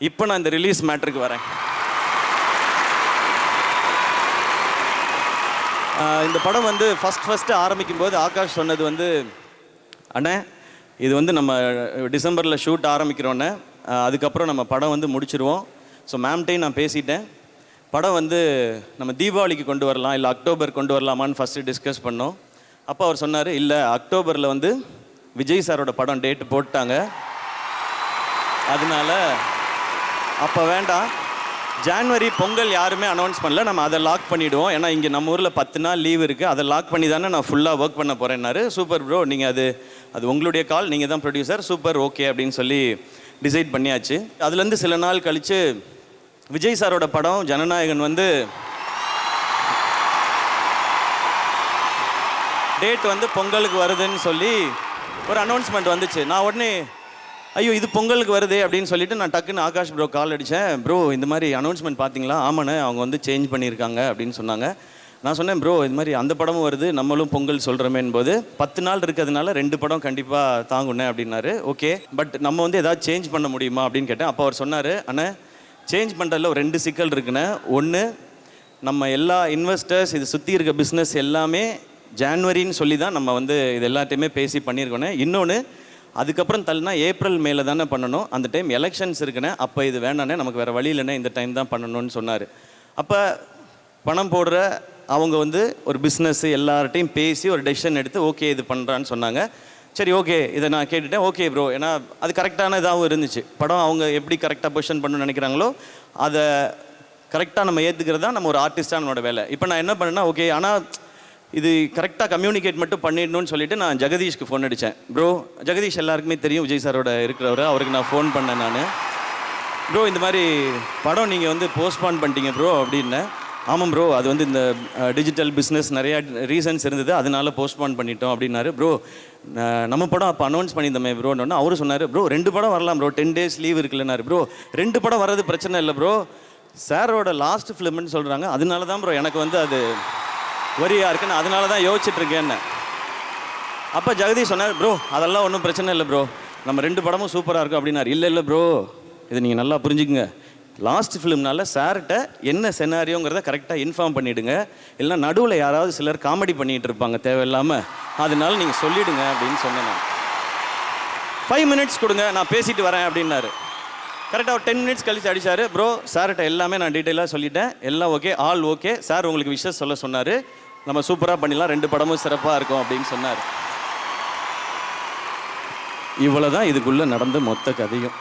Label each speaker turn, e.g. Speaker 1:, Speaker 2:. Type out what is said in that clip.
Speaker 1: இப்போ நான் இந்த ரிலீஸ் மேட்ருக்கு வரேன். இந்த படம் வந்து ஃபஸ்ட்டு ஆரம்பிக்கும் போது ஆகாஷ் சொன்னது வந்து, அண்ணே இது வந்து நம்ம டிசம்பரில் ஷூட் ஆரம்பிக்கிறோன்னே, அதுக்கப்புறம் நம்ம படம் வந்து முடிச்சிருவோம். ஸோ மேம்கிட்டையும் நான் பேசிட்டேன், படம் வந்து நம்ம தீபாவளிக்கு கொண்டு வரலாம் இல்லை அக்டோபர் கொண்டு வரலாமான்னு ஃபஸ்ட்டு டிஸ்கஸ் பண்ணோம். அப்போ அவர் சொன்னார், இல்லை அக்டோபரில் வந்து விஜய் சாரோட படம் டேட்டு போட்டாங்க, அதனால அப்போ வேண்டாம், ஜான்வரி பொங்கல் யாருமே அனௌன்ஸ் பண்ணல, நம்ம அதை லாக் பண்ணிவிடுவோம். ஏன்னா இங்கே நம்ம ஊரில் 10 நாள் லீவ் இருக்குது, அதை லாக் பண்ணி தானே நான் ஃபுல்லாக ஒர்க் பண்ண போகிறேன்னாரு. சூப்பர் ப்ரோ, நீங்கள் அது உங்களுடைய கால், நீங்கள் தான் ப்ரொடியூசர், சூப்பர் ஓகே அப்படின்னு சொல்லி டிசைட் பண்ணியாச்சு. அதுலேருந்து சில நாள் கழித்து விஜய் சாரோட படம் ஜனநாயகன் வந்து டேட் வந்து பொங்கலுக்கு வருதுன்னு சொல்லி ஒரு அனௌன்ஸ்மெண்ட் வந்துச்சு. நான் உடனே ஐயோ இது பொங்கலுக்கு வருது அப்படின்னு சொல்லிட்டு நான் டக்குன்னு ஆகாஷ் ப்ரோ கால் அடித்தேன். ப்ரோ இந்த மாதிரி அனௌன்ஸ்மெண்ட் பார்த்தீங்களா? ஆமாண்ணே, அவங்க வந்து சேஞ்ச் பண்ணியிருக்காங்க அப்படின்னு சொன்னாங்க. நான் சொன்னேன், ப்ரோ இது மாதிரி அந்த படமும் வருது, நம்மளும் பொங்கல் சொல்கிறோமேன் போது 10 நாள் இருக்கிறதுனால 2 படம் கண்டிப்பாக தாங்குண்ணே அப்படின்னாரு. ஓகே, பட் நம்ம வந்து ஏதாவது சேஞ்ச் பண்ண முடியுமா அப்படின்னு கேட்டேன். அப்போ அவர் சொன்னார், அண்ணே சேஞ்ச் பண்ணுறதுல ஒரு 2 சிக்கல் இருக்குண்ணே. ஒன்று, நம்ம எல்லா இன்வெஸ்டர்ஸ் இது சுற்றி இருக்க பிஸ்னஸ் எல்லாமே ஜான்வரின்னு சொல்லி தான் நம்ம வந்து இது எல்லாத்தையுமே பேசி பண்ணியிருக்கோண்ணே. இன்னொன்று, அதுக்கப்புறம் தள்ளினா ஏப்ரல் மேலே தானே பண்ணணும், அந்த டைம் எலெக்ஷன்ஸ் இருக்குண்ணே, அப்போ இது வேணாண்ணே, நமக்கு வேறு வழி இல்லைண்ணே, இந்த டைம் தான் பண்ணணும்னு சொன்னார். அப்போ பணம் போடுற அவங்க வந்து ஒரு பிஸ்னஸ்ஸு எல்லார்ட்டையும் பேசி ஒரு டெசிஷன் எடுத்து ஓகே இது பண்ணுறான்னு சொன்னாங்க. சரி ஓகே, இதை நான் கேட்டுட்டேன். ஓகே ப்ரோ, ஏன்னா அது கரெக்டான இதாகவும் இருந்துச்சு. படம் அவங்க எப்படி கரெக்டாக பொசிஷன் பண்ணணும்னு நினைக்கிறாங்களோ அதை கரெக்டாக நம்ம ஏற்றுக்கிறது தான் நம்ம ஒரு ஆர்டிஸ்டாக நம்மளோட வேலை. இப்போ நான் என்ன பண்ணேன்னா, ஓகே ஆனால் இது கரெக்டாக கம்யூனிகேட் மட்டும் பண்ணிடணும்னு சொல்லிட்டு நான் ஜெகதீஷ்க்கு ஃபோன் அடித்தேன். ப்ரோ, ஜெகதீஷ் எல்லாருக்குமே தெரியும் விஜய் சாரோட இருக்கிறவர், அவருக்கு நான் ஃபோன் பண்ணேன். நான் ப்ரோ இந்த மாதிரி படம் நீங்கள் வந்து போஸ்ட்பான் பண்ணிட்டீங்க ப்ரோ அப்படின்னேன். ஆமாம் ப்ரோ, அது வந்து இந்த டிஜிட்டல் பிஸ்னஸ் நிறையா ரீசன்ஸ் இருந்தது, அதனால போஸ்ட்பான் பண்ணிட்டோம் அப்படின்னாரு. ப்ரோ நம்ம படம் அப்போ அனௌன்ஸ் பண்ணியிருந்தோமே ப்ரோன்னு அவரு சொன்னார். ப்ரோ 2 படம் வரலாம் ப்ரோ, 10 days லீவ் இருக்குல்லன்னாரு. ப்ரோ 2 படம் வர்றது பிரச்சனை இல்லை ப்ரோ, சாரோட லாஸ்ட் ஃபிலிம்னு சொல்கிறாங்க, அதனால தான் ப்ரோ எனக்கு வந்து அது வரியாக இருக்குன்னு அதனால தான் யோசிச்சுட்ருக்கேன்னு. அப்போ ஜெகதீஷ் சொன்னார், ப்ரோ அதெல்லாம் ஒன்றும் பிரச்சனை இல்லை ப்ரோ, நம்ம 2 படமும் சூப்பராக இருக்கும் அப்படின்னாரு. இல்லை ப்ரோ, இதை நீங்கள் நல்லா புரிஞ்சுக்குங்க, லாஸ்ட் ஃபிலிம்னால சார்கிட்ட என்ன செனாரியோங்கிறத கரெக்டாக இன்ஃபார்ம் பண்ணிவிடுங்க, இல்லைனா நடுவில் யாராவது சிலர் காமெடி பண்ணிகிட்டு இருப்பாங்க தேவையில்லாமல், அதனால நீங்கள் சொல்லிவிடுங்க அப்படின்னு சொன்னேன். நான் 5 minutes கொடுங்க, நான் பேசிட்டு வரேன் அப்படின்னாரு. கரெக்டாக ஒரு 10 minutes கழிச்சு அடித்தார். ப்ரோ சார்கிட்ட எல்லாமே நான் டீட்டெயிலாக சொல்லிட்டேன், எல்லாம் ஓகே, ஆல் ஓகே, சார் உங்களுக்கு விஷஸ் சொல்ல சொன்னார், நம்ம சூப்பராக பண்ணிடலாம், 2 படமும் சிறப்பாக இருக்கும் அப்படின்னு சொன்னார். இவ்வளோ தான் இதுக்குள்ளே நடந்த மொத்த கதையும்.